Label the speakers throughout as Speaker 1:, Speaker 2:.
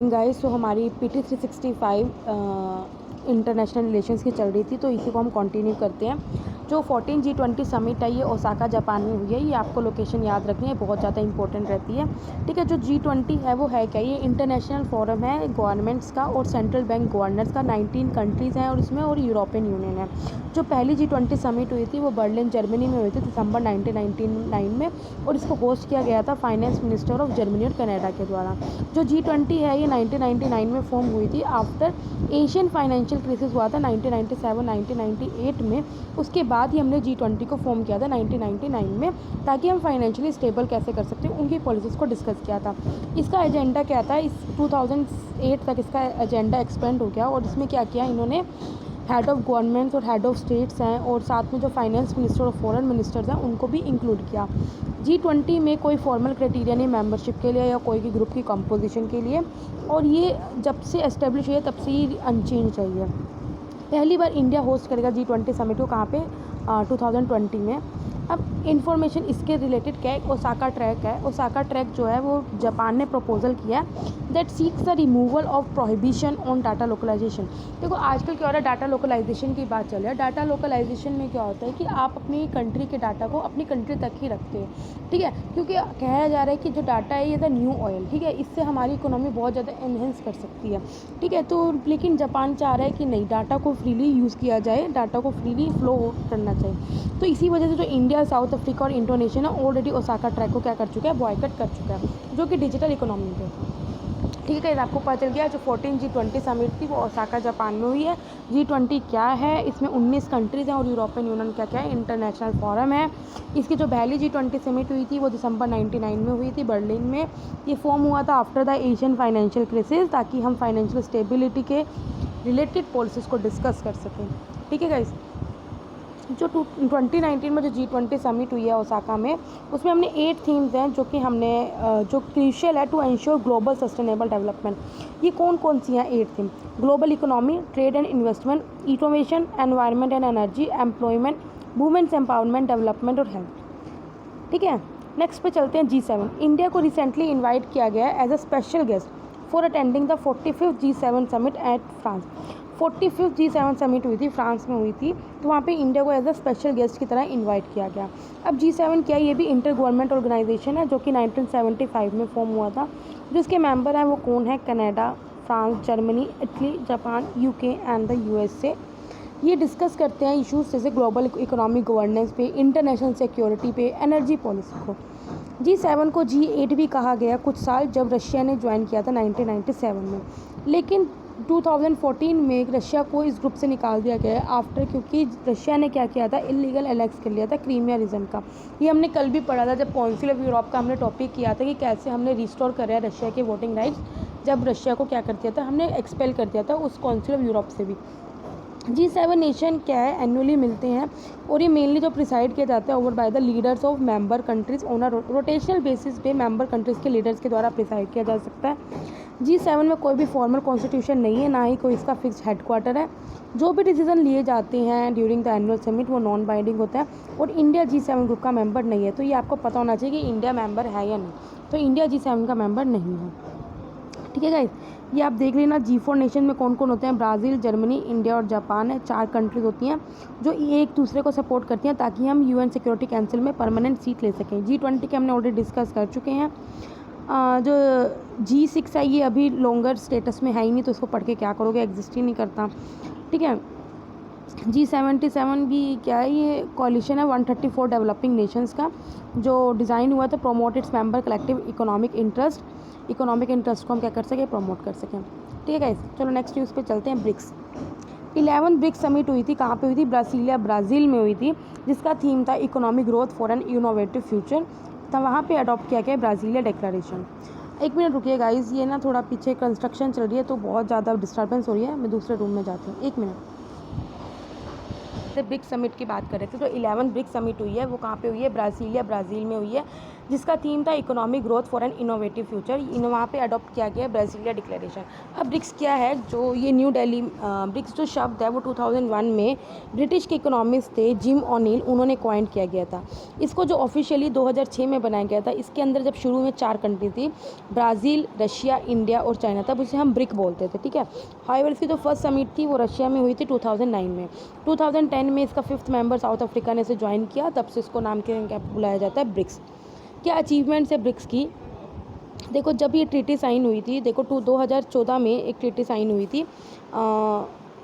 Speaker 1: Guys तो हमारी PT 365 international relations की चल रही थी, तो इसी को हम कंटिन्यू करते हैं। जो 14 G20 समिट है ये ओसाका जापान में हुई है। ये आपको लोकेशन याद रखनी है, बहुत ज़्यादा इंपॉर्टेंट रहती है। ठीक है, जो G20 है वो है क्या? ये इंटरनेशनल फोरम है गवर्नमेंट्स का और सेंट्रल बैंक गवर्नर्स का। 19 कंट्रीज़ हैं और इसमें और यूरोपियन यूनियन है। जो पहली G20 समिट हुई थी वो बर्लिन जर्मनी में हुई थी दिसंबर 1999 में, और इसको होस्ट किया गया था फाइनेंस मिनिस्टर ऑफ जर्मनी और कनाडा के द्वारा। जो G20 है ये 1999 में फॉर्म हुई थी आफ्टर एशियन फाइनेंशियल क्राइसिस हुआ था 1997-1998 में। उसके बाद ही हमने G20 को फॉर्म किया था 1999 में, ताकि हम फाइनेंशियली स्टेबल कैसे कर सकते हैं उनकी पॉलिसीज़ को डिस्कस किया था। इसका एजेंडा क्या था? इस 2008 तक इसका एजेंडा एक्सपेंड हो गया, और इसमें क्या किया इन्होंने, हेड ऑफ़ गवर्नमेंट्स और हेड ऑफ़ स्टेट्स हैं और साथ में जो फाइनेंस मिनिस्टर और फॉरेन मिनिस्टर्स हैं उनको भी इंक्लूड किया। G20 में कोई फॉर्मल क्राइटेरिया नहीं मेंबरशिप के लिए या कोई भी ग्रुप की कंपोजिशन के लिए, और ये जब से एस्टेब्लिश हुई है तब से ही अनचेंज रही है। पहली बार इंडिया होस्ट करेगा G20 समिट को, कहाँ पे? 2020 में। अब इन्फॉर्मेशन इसके रिलेटेड क्या है? ओसाका ट्रैक है। ओसाका ट्रैक जो है वो जापान ने प्रपोजल किया है that seeks the removal of prohibition on data localization. देखो आजकल क्या हो रहा है, डाटा लोकलाइजेशन की बात चल रही है। डाटा लोकलाइजेशन में क्या होता है कि आप अपनी कंट्री के डाटा को अपनी कंट्री तक ही रखते हो, ठीक है, क्योंकि कहा जा रहा है कि जो डाटा है ये द न्यू ऑयल, ठीक है, इससे हमारी इकोनॉमी बहुत ज़्यादा एनहेंस कर सकती है, ठीक है। तो लेकिन जापान चाह रहा है कि नहीं, डाटा को फ्रीली यूज़ किया जाए, डाटा को फ्रीली फ्लो करना चाहिए। तो इसी वजह से जो इंडिया, साउथ अफ्रीका और इंडोनेशिया है ऑलरेडी ओसाका ट्रैक को क्या कर चुका है, बॉयकट कर चुका है, जो कि डिजिटल इकोनॉमी पे, ठीक है। आपको पता चल गया जो 14 G20 समिट थी वो ओसाका जापान में हुई है। G20 क्या है? इसमें 19 कंट्रीज़ हैं और यूरोपियन यूनियन क्या क्या है, इंटरनेशनल फोरम है। इसकी जो पहली G20 समिट हुई थी वो दिसंबर 99 में हुई थी बर्लिन में। ये फॉर्म हुआ था after the Asian financial crisis, ताकि हम फाइनेंशियल स्टेबिलिटी के रिलेटेड पॉलिसीज़ को डिस्कस कर सकें, ठीक है गाइस। जो 2019 में जो G20 समिट हुई है ओसाका में, उसमें हमने 8 थीम्स हैं जो कि हमने जो क्रूशियल है to ensure global sustainable development. ये कौन कौन सी हैं 8 theme? Global economy, trade and investment, innovation, environment and energy, employment, women's empowerment, development और हेल्थ, ठीक है। नेक्स्ट पे चलते हैं G7। इंडिया को रिसेंटली इन्वाइट किया गया है as a special guest for attending the 45th G7 summit at France. 45th G7 summit हुई थी, फ्रांस में हुई थी, तो वहाँ पे इंडिया को एज अ स्पेशल गेस्ट की तरह इनवाइट किया गया। अब G7 क्या है? ये भी इंटर गवर्नमेंट ऑर्गेनाइजेशन है जो कि 1975 में फॉर्म हुआ था। जो इसके मेंबर हैं वो कौन है? Canada, France, Germany, Italy, Japan, UK and the USA। ये डिस्कस करते हैं इशूज़ जैसे ग्लोबल इकोनॉमिक गवर्नेंस पे, इंटरनेशनल सिक्योरिटी पे, एनर्जी पॉलिसी को। G7 को G8 भी कहा गया कुछ साल जब रशिया ने ज्वाइन किया था 1997 में, लेकिन 2014 में रशिया को इस ग्रुप से निकाल दिया गया आफ्टर, क्योंकि रशिया ने क्या किया था, इलीगल एलेक्स कर लिया था क्रीमिया रीजन का। ये हमने कल भी पढ़ा था जब काउंसिल ऑफ यूरोप का हमने टॉपिक किया था कि कैसे हमने रिस्टोर कर रहा है रशिया के वोटिंग राइट्स, जब रशिया को क्या कर दिया था, हमने एक्सपेल कर दिया था उस काउंसिल ऑफ यूरोप से भी। G7 नेशन क्या है? एनुअली मिलते हैं, और ये मेनली जो प्रिसाइड किया जाता है over by the leaders of member countries on a rotational basis पे मेंबर कंट्रीज़ के लीडर्स के द्वारा प्रिसाइड किया जा सकता है। G7 में कोई भी फॉर्मल कॉन्स्टिट्यूशन नहीं है, ना ही कोई इसका फिक्स हेडक्वार्टर है। जो भी डिसीजन लिए जाते हैं ड्यूरिंग द एनुअल समिट वो नॉन बाइंडिंग होता है, और इंडिया G7 ग्रुप का मेंबर नहीं है। तो ये आपको पता होना चाहिए कि इंडिया मेंबर है या नहीं। तो इंडिया G7 का मेंबर नहीं है, ठीक है गाइस। ये आप देख लेना। G4 नेशन में कौन कौन होते हैं? ब्राज़ील, जर्मनी, इंडिया और जापान है। 4 कंट्रीज होती हैं जो एक दूसरे को सपोर्ट करती हैं ताकि हम UN सिक्योरिटी काउंसिल में परमानेंट सीट ले सकें। G20 के हमने ऑलरेडी डिस्कस कर चुके हैं। जो G6 है ये अभी लॉन्गर स्टेटस में है ही नहीं, तो इसको पढ़ के क्या करोगे, एग्जिस्ट ही नहीं करता, ठीक है। G77 भी क्या है? ये कॉलिशन है 134 डेवलपिंग नेशंस का, जो डिज़ाइन हुआ था promote its member collective economic interest को हम क्या कर सकें, प्रमोट कर सकें, ठीक है गाइस। चलो नेक्स्ट न्यूज़ पे चलते हैं। ब्रिक्स 11 ब्रिक्स समिट हुई थी, कहाँ पे हुई थी? ब्राज़ील में हुई थी, जिसका थीम था economic growth for an innovative future. तो वहाँ पे अडॉप्ट किया गया ब्राज़ीलिया डिक्लेरेशन। एक मिनट रुकिए गाइस, ये ना थोड़ा पीछे कंस्ट्रक्शन चल रही है तो बहुत ज़्यादा डिस्टर्बेंस हो रही है, मैं दूसरे रूम में जाती हूँ, एक मिनट। ब्रिक्स समिट की बात कर रहे थे, तो 11 ब्रिक्स समिट हुई है, वो कहाँ पे हुई है? ब्राज़ील में हुई है। जिसका थीम था economic growth for an innovative future. वहाँ पे अडॉप्ट किया गया ब्राज़ीलिया डिक्लेरेशन। अब ब्रिक्स क्या है, जो ये न्यू दिल्ली ब्रिक्स जो शब्द है वो 2001 में ब्रिटिश के इकोनॉमिस्ट थे जिम ओनील, उन्होंने कॉइन किया गया था। इसको जो ऑफिशियली 2006 में बनाया गया था, इसके अंदर जब शुरू में 4 कंट्री थी, ब्राज़ील, रशिया, इंडिया और चाइना, तब उसे हम ब्रिक बोलते थे, ठीक है। हाईवर इसकी जो फर्स्ट समिट थी वो रशिया में हुई थी 2009 में। 2010 में इसका 5th मेंबर साउथ अफ्रीका ने इसे ज्वाइन किया, तब से इसको नाम के क्या बुलाया जाता है, ब्रिक्स। क्या अचीवमेंट्स है ब्रिक्स की, देखो जब ये ट्रीटी साइन हुई थी, देखो 2014 में एक ट्रीटी साइन हुई थी,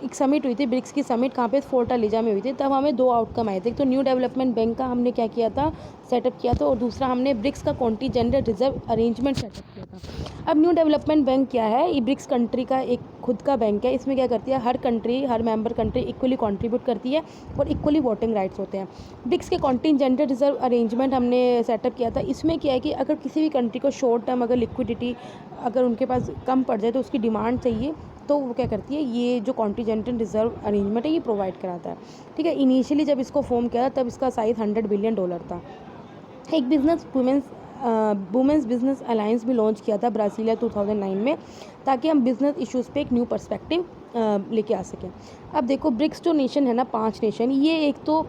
Speaker 1: एक समिट हुई थी ब्रिक्स की समिट, कहाँ पे, फोर्टालिजा में हुई थी। तब हमें 2 आउटकम आए थे, तो न्यू डेवलपमेंट बैंक का हमने क्या किया था, सेटअप किया था, और दूसरा हमने ब्रिक्स का कॉन्टीजेंट रिजर्व अरेंजमेंट सेटअप किया था। अब न्यू डेवलपमेंट बैंक क्या है, ये ब्रिक्स कंट्री का एक खुद का बैंक है। इसमें क्या करती है, हर कंट्री, हर मेंबर कंट्री इक्वली कंट्रीब्यूट करती है और इक्वली वोटिंग राइट्स होते हैं। ब्रिक्स के कॉन्टीजेंट रिजर्व अरेंजमेंट हमने सेटअप किया था। इसमें क्या है कि अगर किसी भी कंट्री को शॉर्ट टर्म अगर लिक्विडिटी अगर उनके पास कम पड़ जाए तो उसकी डिमांड चाहिए, तो वो क्या करती है, ये जो कॉन्टीजेंटल रिजर्व अरेंजमेंट है ये प्रोवाइड कराता है, ठीक है। इनिशियली जब इसको फॉर्म किया तब इसका साइज़ $100 बिलियन था। एक वुमेंस बिजनेस अलायंस भी लॉन्च किया था ब्राज़ीलिया 2009 में, ताकि हम बिजनेस इश्यूज़ पे एक न्यू पर्सपेक्टिव लेके आ सकें। अब देखो ब्रिक्स जो नेशन है ना, 5 नेशन, ये एक तो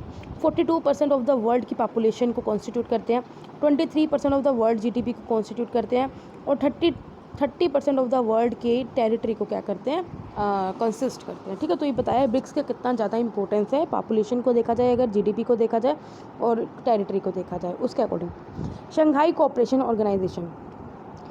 Speaker 1: 42% ऑफ द वर्ल्ड की पॉपुलेशन को कॉन्स्टिट्यूट करते हैं, 23% ऑफ द वर्ल्ड जीडीपी को कॉन्स्टिट्यूट करते हैं, और 30% ऑफ द वर्ल्ड के टेरिटरी को क्या करते हैं, कंसिस्ट करते हैं, ठीक है। तो ये बताया ब्रिक्स का कितना ज़्यादा इंपॉर्टेंस है, पॉपुलेशन को देखा जाए, अगर जीडीपी को देखा जाए और टेरिटरी को देखा जाए उसके अकॉर्डिंग। शंघाई कोऑपरेशन ऑर्गेनाइजेशन,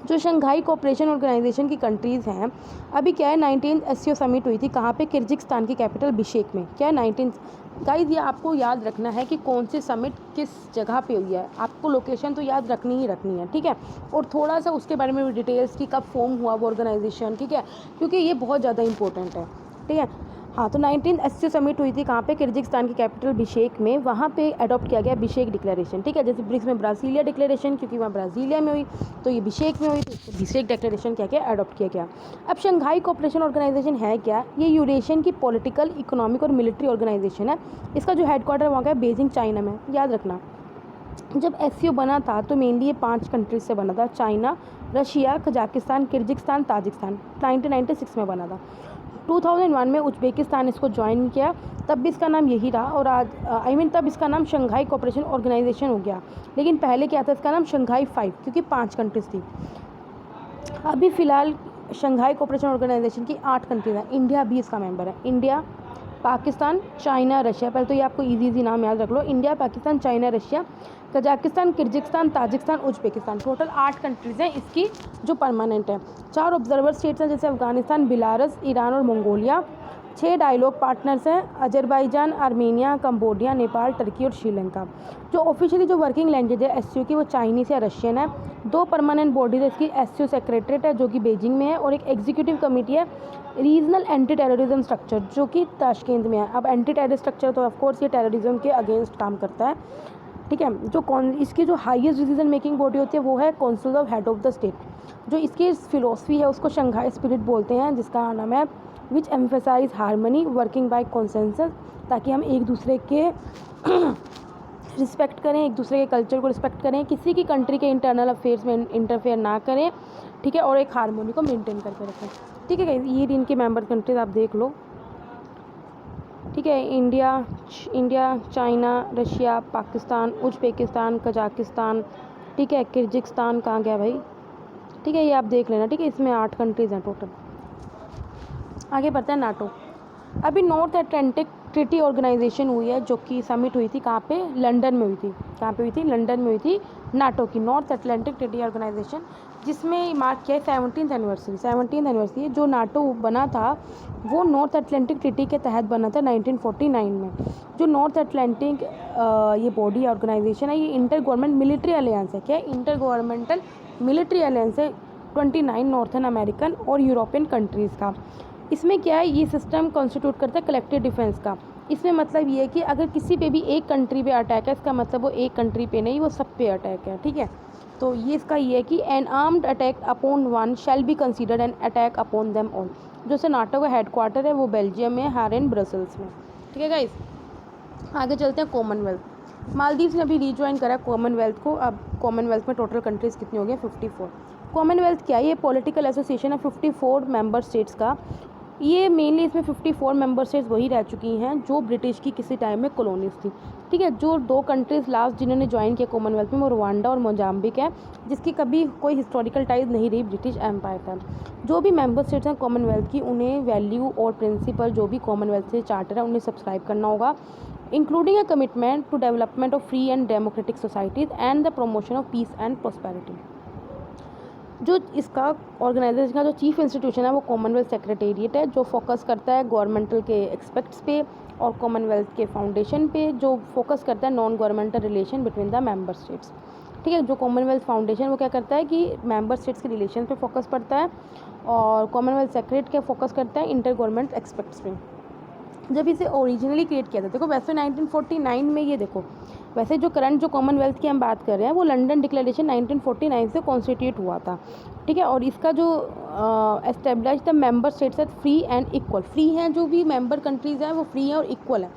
Speaker 1: जो शंघाई कोऑपरेशन ऑर्गेनाइजेशन की कंट्रीज़ हैं, अभी क्या है 19th एससीओ समिट हुई थी, कहाँ पे, किर्गिस्तान की कैपिटल बिशकेक में। क्या है 19th, गाइस ये आपको याद रखना है कि कौन सी समिट किस जगह पे हुई है, आपको लोकेशन तो याद रखनी ही रखनी है, ठीक है। और थोड़ा सा उसके बारे में भी डिटेल्स की, कब फॉर्म हुआ वो ऑर्गेनाइजेशन, ठीक है, क्योंकि ये बहुत ज़्यादा इंपॉर्टेंट है, ठीक है। हाँ, तो 19th एससीओ समिट हुई थी कहाँ पे, किर्गिस्तान की कैपिटल बिशकेक में, वहाँ पे अडॉप्ट किया गया बिशकेक डिक्लेरेशन, ठीक है। जैसे ब्रिक्स में ब्राज़ीलिया डिक्लेरेशन, क्योंकि वहाँ ब्राज़ीलिया में हुई, तो ये बिशकेक में हुई, तो बिशकेक डिक्लेरेशन क्या क्या अडॉप्ट किया गया। अब शंघाई कोऑपरेशन ऑर्गेनाइजेशन है क्या, ये यूरेशियन की पॉलिटिकल, इकोनॉमिक और मिलिट्री ऑर्गेनाइजेशन है। इसका जो हेडक्वार्टर वहाँ का है बीजिंग, चाइना में, याद रखना। जब एससीओ बना था तो मेनली ये 5 कंट्रीज से बना था, China, Russia, Kazakhstan, Kyrgyzstan, Tajikistan. 1996 में बना था। 2001 में उज्बेकिस्तान इसको ज्वाइन किया, तब भी इसका नाम यही रहा, और आज तब इसका नाम शंघाई कोऑपरेशन ऑर्गेनाइजेशन हो गया। लेकिन पहले क्या था, इसका नाम शंघाई 5, क्योंकि 5 कंट्रीज थी। अभी फ़िलहाल शंघाई कोऑपरेशन ऑर्गेनाइजेशन की 8 कंट्रीज हैं, इंडिया भी इसका मेंबर है। इंडिया, पाकिस्तान, चाइना, रशिया, पहले तो ये आपको इजी नाम याद रख लो, India, Pakistan, China, Russia, Kazakhstan, Kyrgyzstan, Tajikistan, Uzbekistan. Total 8 countries हैं इसकी जो परमानेंट है। 4 ऑब्जर्वर स्टेट्स हैं, जैसे अफगानिस्तान, बेलारूस, ईरान और मंगोलिया। 6 डायलॉग पार्टनर्स हैं, Azerbaijan, Armenia, Cambodia, Nepal, Turkey और श्रीलंका। जो ऑफिशियली जो वर्किंग लैंग्वेज है एससीओ की वो चाइनीज़ या रशियन है। 2 परमानेंट बॉडीज है इसकी, एससीओ सेक्रेटरीट है जो कि बीजिंग में है, और एक एग्जीक्यूटिव कमेटी है, रीजनल एंटी टेररिज्म स्ट्रक्चर, जो कि ताशकंद में है। अब एंटी टेररिस्ट स्ट्रक्चर तो ऑफकोर्स ये टेररिज्म के अगेंस्ट काम करता है, ठीक है। इसकी जो हाईएस्ट डिसीजन मेकिंग बॉडी होती है वो है council of head of the state. जो इसकी फिलोसफी है उसको शंघाई स्पिरिट बोलते हैं, जिसका नाम है which emphasize harmony working by consensus, ताकि हम एक दूसरे के रिस्पेक्ट करें, एक दूसरे के कल्चर को रिस्पेक्ट करें, किसी की कंट्री के इंटरनल अफेयर्स में इंटरफेयर ना करें, ठीक है, और एक हारमोनी को मेंटेन करके रखें, ठीक है। ये इनकी मेंबर कंट्रीज आप देख लो, ठीक है। India, China, Russia, Pakistan, Uzbekistan, Kazakhstan, ठीक है, किर्गिस्तान कहाँ गया भाई, ठीक है, ये आप देख लेना, ठीक है। इसमें 8 कंट्रीज़ हैं टोटल। आगे बढ़ते हैं नाटो। अभी नॉर्थ अटलांटिक ट्रीटी ऑर्गेनाइजेशन हुई है, जो कि समिट हुई थी कहाँ पे, लंदन में हुई थी। कहाँ पे हुई थी, लंदन में हुई थी, नाटो की नॉर्थ अटलांटिक ट्रीटी ऑर्गेनाइजेशन, जिसमें मार्क किया है 17th एनिवर्सरी। जो नाटो बना था वो नॉर्थ अटलांटिक ट्रीटी के तहत बना था 1949 में। जो नॉर्थ अटलांटिक ये बॉडी ऑर्गेनाइजेशन है, ये इंटर गवर्नमेंट मिलिट्री अलायंस है। क्या है, इंटर गवर्नमेंटल मिलिट्री अलायंस है 29 नॉर्थन अमेरिकन और यूरोपियन कंट्रीज़ का। इसमें क्या है, ये सिस्टम कॉन्स्टिट्यूट करता है कलेक्टिव डिफेंस का। इसमें मतलब ये है कि अगर किसी पे भी एक कंट्री पे अटैक है, इसका मतलब वो एक कंट्री पे नहीं, वो सब पे अटैक है, ठीक है। तो ये इसका ये है कि N armed attack upon one shall be considered an attack upon them all. जो से नाटो का हेडक्वार्टर है वो बेल्जियम में, हारेन, ब्रसल्स में, ठीक है गाइस। आगे चलते हैं कॉमनवेल्थ। मालदीव्स ने अभी रीजॉइन करा कॉमनवेल्थ को। अब कॉमनवेल्थ में टोटल कंट्रीज़ कितनी हो गई? 54। कॉमनवेल्थ क्या है? ये पॉलिटिकल एसोसिएशन है 54 मेंबर स्टेट्स का। ये मेनली इसमें 54 मेंबर स्टेट्स वही रह चुकी हैं जो ब्रिटिश की किसी टाइम में कॉलोनीज थी। ठीक है, जो 2 कंट्रीज़ लास्ट जिन्होंने ज्वाइन किया कॉमनवेल्थ में वो रवांडा और मोजाम्बिक है, जिसकी कभी कोई हिस्टोरिकल टाइज नहीं रही ब्रिटिश एम्पायर का। जो भी मेंबर स्टेट्स हैं कॉमनवेल्थ की, उन्हें वैल्यू और प्रिंसिपल जो भी कॉमनवेल्थ से चार्टर है उन्हें सब्सक्राइब करना होगा, including a commitment to development of free and democratic societies and the promotion of peace and prosperity. जो इसका ऑर्गेनाइजेशन का जो चीफ इंस्टीट्यूशन है वो कॉमनवेल्थ सेक्रेटेरिएट है, जो फोकस करता है गवर्नमेंटल के एक्सपेक्ट्स पे और कॉमनवेल्थ के फाउंडेशन पे, जो फोकस करता है non governmental relation between the member states. ठीक है, जो कॉमनवेल्थ फाउंडेशन वो क्या करता है कि मेंबर स्टेट्स के रिलेशन पे फोकस करता है, और कॉमनवेल्थ सेक्रेट क्या फोकस करता है इंटर गवर्नमेंट एक्सपेक्ट्स पे। जब इसे ओरिजिनली क्रिएट किया था, देखो वैसे 1949 में, ये देखो वैसे जो करंट जो कॉमनवेल्थ की हम बात कर रहे हैं वो लंदन डिक्लेरेशन 1949 से कॉन्स्टिट्यूट हुआ था। ठीक है, और इसका जो establish the member states at free and equal, free हैं जो भी मेंबर कंट्रीज़ हैं वो फ्री हैं और इक्वल है।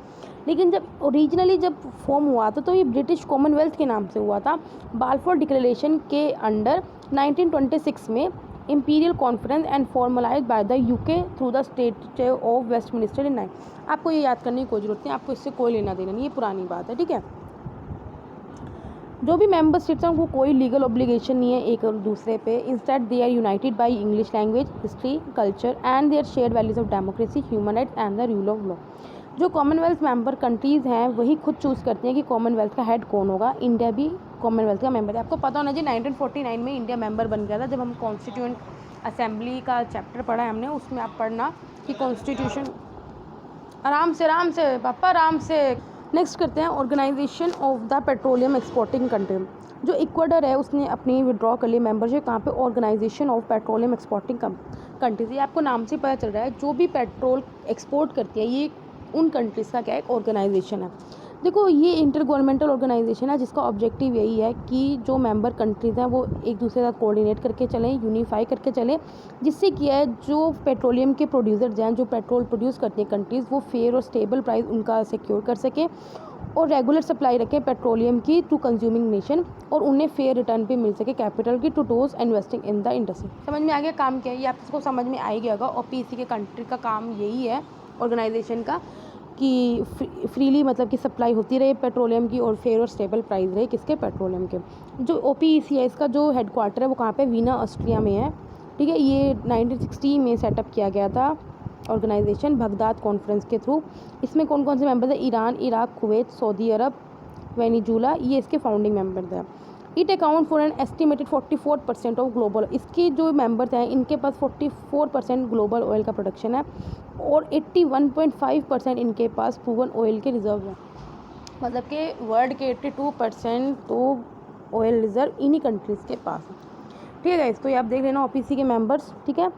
Speaker 1: लेकिन जब ओरिजिनली जब फॉर्म हुआ था तो ये ब्रिटिश कॉमनवेल्थ के नाम से हुआ था। बाल्फोर डिक्लेरेशन के अंडर 1926 में imperial conference and formalize by the UK through the state of Westminster in 9। आपको ये याद करने की कोई ज़रूरत नहीं, आपको इससे कोई लेना देना नहीं, ये पुरानी बात है। ठीक है, जो भी मेंबर स्टेट्स हैं उनको कोई लीगल ऑब्लिगेशन नहीं है एक और दूसरे पे। Instead they are united by English language, history, culture and their shared values of democracy, human rights and the rule of law. जो कॉमनवेल्थ मेंबर कंट्रीज़ हैं वही खुद चूज़ करते हैं कि कॉमनवेल्थ का हेड कौन होगा। इंडिया भी कॉमनवेल्थ का मेंबर है। आपको पता होना चाहिए 1949 में इंडिया मेंबर बन गया था। जब हम कॉन्स्टिट्यूएंट असेंबली का चैप्टर पढ़ा है हमने, उसमें आप पढ़ना कि कॉन्स्टिट्यूशन, आराम से पापा आराम से। नेक्स्ट करते हैं organization of the petroleum exporting country. जो इक्वाडोर है उसने अपनी विड्रॉ कर ली मेंबरशिप कहाँ पे? Organization of petroleum exporting countries. ये आपको नाम से पता चल रहा है, जो भी पेट्रोल एक्सपोर्ट करती है ये उन कंट्रीज़ का क्या एक ऑर्गेनाइजेशन है। देखो ये इंटर गवर्नमेंटल ऑर्गेनाइजेशन है जिसका ऑब्जेक्टिव यही है कि जो मेंबर कंट्रीज़ हैं वो एक दूसरे के साथ कोऑर्डिनेट करके चलें, यूनिफाई करके चलें, जिससे क्या है जो पेट्रोलियम के प्रोड्यूसर्स हैं, जो पेट्रोल प्रोड्यूस करती हैं कंट्रीज़, वो फेयर और स्टेबल प्राइस उनका सिक्योर कर सकें और रेगुलर सप्लाई रखें पेट्रोलियम की टू कंज्यूमिंग नेशन, और उन्हें फेयर रिटर्न पे मिल सके कैपिटल की to those investing in the industry. समझ में आ गया काम क्या है? ये आपको समझ में आ ही गया होगा। और पीसी के कंट्री का काम यही है ऑर्गेनाइजेशन का कि फ्रीली मतलब कि सप्लाई होती रहे पेट्रोलियम की और फेयर और स्टेबल प्राइस रहे किसके? पेट्रोलियम के। जो OPEC है इसका जो हेडक्वार्टर है वो कहाँ पे? वीना ऑस्ट्रिया में है। ठीक है, ये 1960 में सेटअप किया गया था ऑर्गेनाइजेशन बगदाद कॉन्फ्रेंस के थ्रू। इसमें कौन कौन से मेंबर्स हैं? ईरान, इराक, कुवैत, सऊदी अरब, वेनेजुला, ये इसके फाउंडिंग मेंबर्स हैं। It account for an estimated 44% of global, इसके जो मेंबर्स हैं इनके पास 44% ग्लोबल ऑयल का प्रोडक्शन है और 81.5% इनके पास प्रूवन ऑयल के रिजर्व हैं। मतलब कि वर्ल्ड के 82% तो ऑयल रिजर्व इन्हीं कंट्रीज़ के पास है। ठीक है गाइस, तो ये आप देख लेना OPEC के मेंबर्स। ठीक है,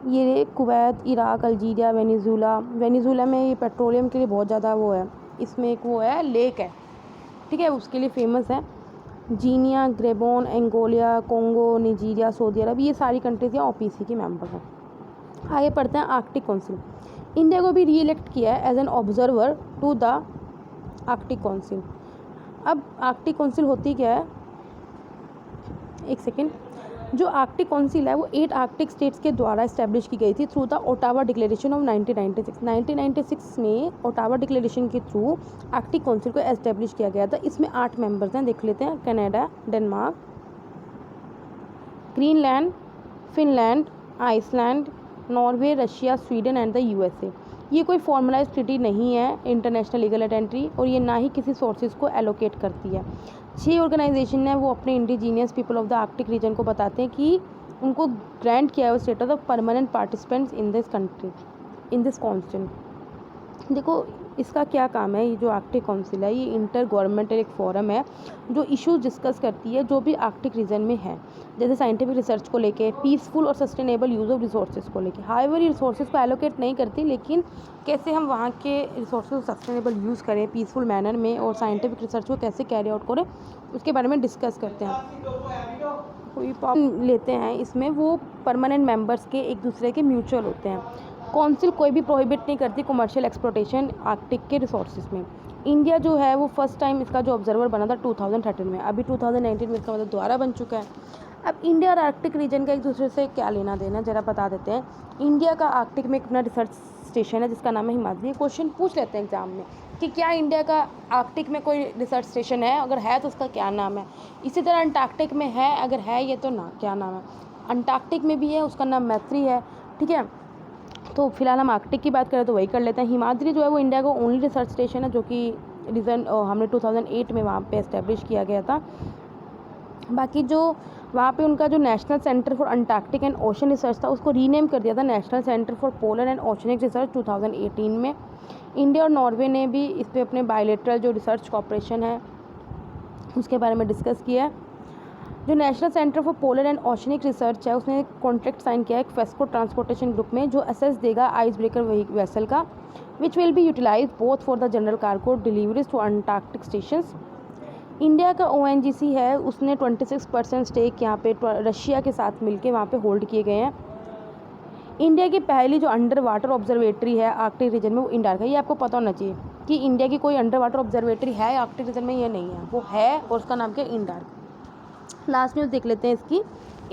Speaker 1: ये कुवैत, इराक, अल्जीरिया, वेनेजुला में ये पेट्रोलियम के लिए बहुत ज़्यादा वो है, इसमें एक वो है लेक है। ठीक है, उसके लिए फेमस है। जीनिया, ग्रेबोन, एंगोलिया, कोंगो, नाइजीरिया, सऊदी अरब, ये सारी कंट्रीज़ यहाँ OPEC की मेंबर हैं। आगे पढ़ते हैं आर्कटिक काउंसिल। इंडिया को भी री इलेक्ट किया है as an observer to the Arctic Council. अब आर्कटिक काउंसिल होती क्या है? एक सेकेंड। जो आर्कटिक काउंसिल है वो 8 आर्कटिक स्टेट्स के द्वारा इस्टेब्लिश की गई थी through the Ottawa declaration of 1996। 1996 में ओटावा डिक्लेरेशन के थ्रू आर्कटिक काउंसिल को एस्टेब्लिश किया गया था। इसमें 8 मेंबर्स हैं, देख लेते हैं। Canada, Denmark, Greenland, Finland, Iceland, Norway, Russia, Sweden and the USA। ये कोई फॉर्मलाइज ट्रीटी नहीं है इंटरनेशनल लीगल एंटिटी, और ये ना ही किसी सोर्सेज को एलोकेट करती है। 6 ऑर्गेनाइजेशन है वो अपने indigenous people of the Arctic region को बताते हैं कि उनको ग्रांट किया है status of permanent participants in this country, in this council. देखो इसका क्या काम है? ये जो आर्कटिक काउंसिल है ये इंटर गवर्नमेंटल एक फोरम है जो इश्यूज डिस्कस करती है जो भी आर्कटिक रीजन में है, जैसे साइंटिफिक रिसर्च को लेके, पीसफुल और सस्टेनेबल यूज़ ऑफ रिसोर्सेज को लेके। हाईवर रिसोर्सेज को एलोकेट नहीं करती, लेकिन कैसे हम वहाँ के रिसोर्सेज को सस्टेनेबल यूज़ करें पीसफुल मैनर में और साइंटिफिक रिसर्च को कैसे कैरी आउट करें उसके बारे में डिस्कस करते हैं। कोई लेते हैं इसमें वो परमानेंट मेंबर्स के एक दूसरे के म्यूचुअल होते हैं। काउंसिल कोई भी प्रोहिबिट नहीं करती कमर्शियल एक्सप्लोटेशन आर्कटिक के रिसोर्सेज में। इंडिया जो है वो फर्स्ट टाइम इसका जो ऑब्जर्वर बना था 2013 में, अभी 2019 में इसका मतलब दोबारा बन चुका है। अब इंडिया और आर्कटिक रीजन का एक दूसरे से क्या लेना देना, ज़रा बता देते हैं। इंडिया का आर्कटिक में अपना रिसर्च स्टेशन है जिसका नाम है हिमाद्री। क्वेश्चन पूछ लेते हैं एग्जाम में कि क्या इंडिया का आर्कटिक में कोई रिसर्च स्टेशन है, अगर है तो उसका क्या नाम है। इसी तरह अंटार्कटिक में है, अगर है ये तो ना क्या नाम है। अंटार्कटिक में भी है, उसका नाम मैत्री है, ठीक है। तो फिलहाल हम आर्कटिक की बात करें तो वही कर लेते हैं। हिमाद्री जो है वो इंडिया का ओनली रिसर्च स्टेशन है जो कि रीजन हमने 2008 में वहाँ पे एस्टेब्लिश किया गया था। बाकी जो वहाँ पे उनका जो national centre for Antarctic and ocean research था उसको रीनेम कर दिया था national centre for polar and oceanic research 2018 में। इंडिया और नॉर्वे ने भी इस पर अपने बायलैटरल जो रिसर्च कॉपरेशन है उसके बारे में डिस्कस किया है। जो national centre for polar and oceanic research है उसने कॉन्ट्रैक्ट साइन किया है एक फेस्को ट्रांसपोर्टेशन ग्रुप में जो असेस देगा आइस ब्रेकर वेसल का, which will be utilise both for the general cargo deliveries to Antarctic stations. India का ONGC है उसने 26% स्टेक यहाँ पे रशिया के साथ मिलके वहाँ पे होल्ड किए गए हैं। इंडिया की पहली जो अंडर वाटर ऑब्जर्वेटरी है आर्कटिक रीजन में वो इंडार्क है। ये आपको पता होना चाहिए कि इंडिया की कोई अंडर वाटर ऑब्जर्वेटरी है आर्कटिक रीजन में, ये नहीं है, वो है और उसका नाम क्या है, इंडार्क। लास्ट न्यूज़ देख लेते हैं इसकी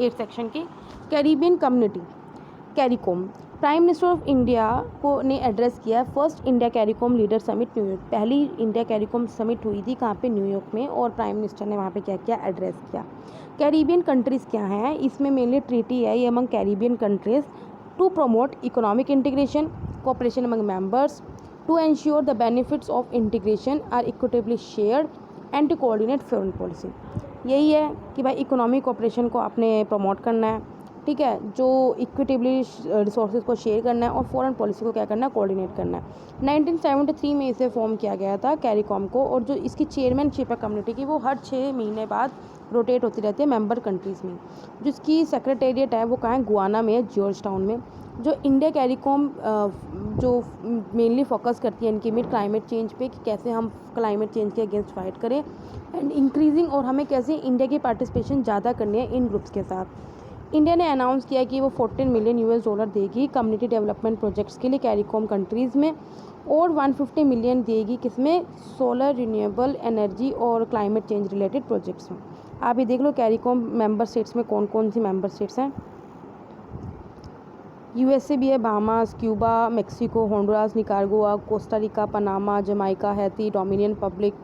Speaker 1: 8 सेक्शन की। Caribbean community CARICOM, prime minister of India को ने एड्रेस किया first India CARICOM leader summit New York. पहली इंडिया कैरिकॉम समिट हुई थी कहाँ पे, न्यूयॉर्क में, और प्राइम मिनिस्टर ने वहाँ पे क्या किया, एड्रेस किया। कैरिबियन कंट्रीज़ क्या हैं, इसमें मेनली ट्रीटी है ये among Caribbean countries to promote economic integration, cooperation among members, to ensure the benefits of integration are equitably shared and to coordinate foreign policy. यही है कि भाई इकोनॉमिक कोऑपरेशन को आपने प्रमोट करना है, ठीक है, जो इक्विटेबली रिसोर्सेज को शेयर करना है और फॉरेन पॉलिसी को क्या करना है, कोऑर्डिनेट करना है। 1973 में इसे फॉर्म किया गया था कैरिकॉम को, और जो इसकी चेयरमैनशिप है कम्युनिटी की वो हर 6 महीने बाद रोटेट होती रहती है मेंबर कंट्रीज़ में। जिसकी सेक्रेटेरिएट है वो कहाँ है, गुआना में है, जॉर्ज टाउन में। जो इंडिया कैरिकॉम जो मेनली फोकस करती है इनकी मिड क्लाइमेट चेंज पे कि कैसे हम क्लाइमेट चेंज के अगेंस्ट फाइट करें एंड इंक्रीजिंग, और हमें कैसे इंडिया की पार्टिसिपेशन ज़्यादा करनी है इन ग्रुप्स के साथ। इंडिया ने अनाउंस किया कि वो $14 मिलियन देगी कम्युनिटी डेवलपमेंट प्रोजेक्ट्स के लिए कैरिकॉम कंट्रीज़ में, और 150 मिलियन देगी किसमें, सोलर, रिन्यूएबल एनर्जी और क्लाइमेट चेंज रिलेटेड प्रोजेक्ट्स में। आप ये देख लो कैरिकॉम मेंबर स्टेट्स में कौन कौन सी मेंबर स्टेट्स हैं। USA भी है, Bahamas, Cuba, Mexico, Honduras, Nicaragua, Costa Rica, Panama, Jamaica, Haiti, Dominican Republic,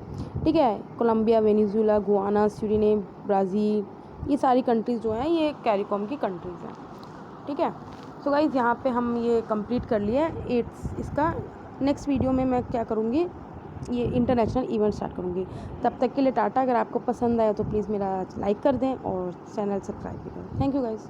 Speaker 1: ठीक है, Colombia, Venezuela, Guyana, Suriname, Brazil, ये सारी कंट्रीज़ जो हैं ये कैरिकॉम की कंट्रीज़ हैं, ठीक है। सो गाइज़ यहाँ पे हम ये कंप्लीट कर लिए 8 इसका। नेक्स्ट वीडियो में मैं क्या करूँगी, ये इंटरनेशनल इवेंट स्टार्ट करूँगी। तब तक के लिए टाटा। अगर आपको पसंद आया तो प्लीज़ मेरा लाइक कर दें और चैनल सब्सक्राइब भी करें। Thank you guys.